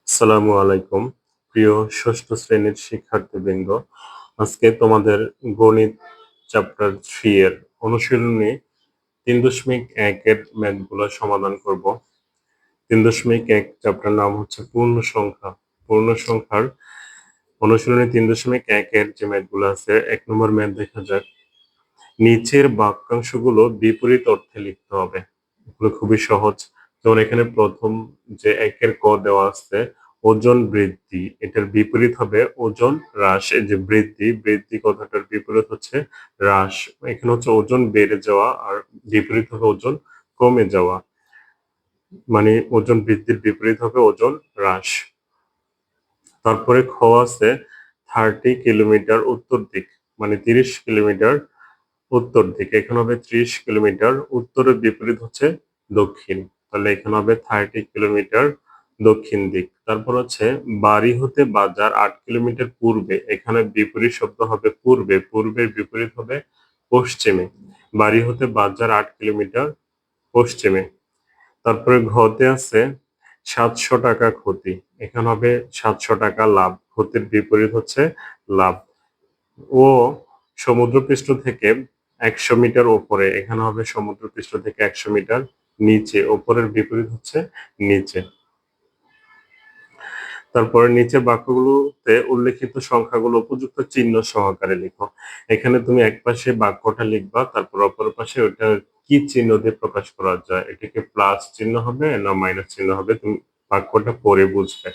আসসালামু আলাইকুম। প্রিয় ষষ্ঠ শ্রেণীর শিক্ষার্থীবৃন্দ, আজকে তোমাদের গণিত চ্যাপ্টার 3 এর অনুশীলনী ৩.১ এর ম্যাথগুলো সমাধান করব। ৩.১ চ্যাপ্টার নাম হচ্ছে পূর্ণ সংখ্যা। পূর্ণ সংখ্যার অনুশীলনী ৩.১ এর যে ম্যাথগুলো আছে, ১ নম্বর ম্যাথ দেখা যাক। নিচের বাক্যাংশগুলো বিপরীত অর্থে লিখতে হবে। এগুলো খুবই সহজ। যেমন এখানে প্রথম যে ১ এর ক দেওয়া আছে, ওজন বৃদ্ধি, এটার বিপরীত হবে ওজন হ্রাস। এই যে বৃদ্ধি, বৃদ্ধি কথাটার বিপরীত হচ্ছে হ্রাস। এখানে হচ্ছে ওজন বেড়ে যাওয়া আর বিপরীত হবে ওজন কমে যাওয়া। মানে ওজন বৃদ্ধির বিপরীত হবে ওজন হ্রাস। তারপরে খ আছে 30 কিলোমিটার উত্তর দিক, মানে 30 কিলোমিটার উত্তর দিকে। এখানে হবে 30 কিলোমিটার, উত্তরের বিপরীত হচ্ছে দক্ষিণ। তাহলে এখানে হবে 30 কিলোমিটার দক্ষিণ দিক। তারপর হচ্ছে বাড়ি হতে বাজার 8 কিলোমিটার পূর্বে। এখানে বিপরীত শব্দ হবে পূর্বে, পূর্বের বিপরীত হবে পশ্চিমে। বাড়ি হতে বাজার 8 কিলোমিটার পশ্চিমে। তারপরে ঘতে আছে ৭০০ টাকা ক্ষতি। এখানে হবে ৭০০ টাকা লাভ। ক্ষতির বিপরীত হচ্ছে লাভ। ও সমুদ্রপৃষ্ঠ থেকে ১০০ মিটার উপরে। এখানে হবে সমুদ্রপৃষ্ঠ থেকে ১০০ মিটার নিচে। উপরের বিপরীত হচ্ছে নিচে। তারপরে নিচের বাক্যগুলোতে উল্লেখিত সংখ্যাগুলো উপযুক্ত চিহ্ন সহকারে লিখো। এখানে তুমি একপাশে বাক্যটা লিখবা, তারপর অপর পাশে ওটা কি চিহ্ন দিয়ে প্রকাশ করা যায়। এটা কি প্লাস চিহ্ন হবে না মাইনাস চিহ্ন হবে, তুমি বাক্যটা পড়ে বুঝবে।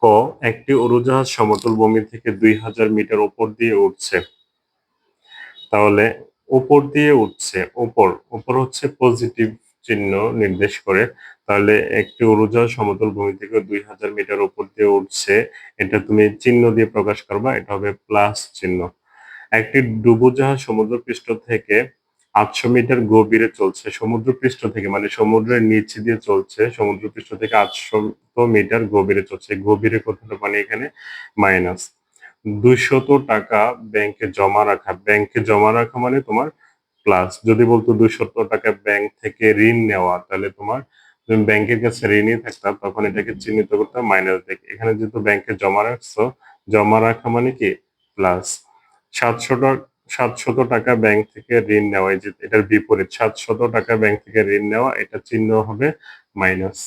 ক, একটি উড়োজাহাজ সমতল ভূমি থেকে ২০০০ মিটার উপর দিয়ে উঠছে। তাহলে উপর দিয়ে উঠছে, উপর হচ্ছে পজিটিভ চিহ্ন নির্দেশ করে। তাহলে একটি উড়োজাহাজ সমতল ভূমি থেকে ২০০০ মিটার উপর দিয়ে উঠছে, এটা তুমি চিহ্ন দিয়ে প্রকাশ করবা, এটা হবে প্লাস চিহ্ন। একটি ডুবোজাহাজ সমুদ্রপৃষ্ঠ থেকে ৮০০ মিটার গভীরে চলছে। সমুদ্রপৃষ্ঠ থেকে মানে সমুদ্রের নিচ দিয়ে চলছে, সমুদ্রপৃষ্ঠ থেকে ৮০০ মিটার গভীরে চলছে। গভীরে কথাটা মানে এখানে মাইনাস। ২০০ টাকা ব্যাংকে জমা রাখা। ব্যাংকে জমা রাখা মানে তোমার প্লাস। যদি বলতো ২০০ টাকা ব্যাংক থেকে ঋণ নেওয়া, তাহলে তুমি ব্যাংকের কাছে ঋণী থাকতা, তখন এটাকে চিহ্নিত করতে মাইনাস দিয়ে। এখানে যেহেতু ব্যাংকে জমা রাখছো, জমা রাখা মানে কি প্লাস। ৭০০ টাকা ব্যাংক থেকে ঋণ নেওয়া, এই যে এটার বিপরীত ৭০০ টাকা ব্যাংক থেকে ঋণ নেওয়া, এটা চিহ্ন হবে মাইনাস।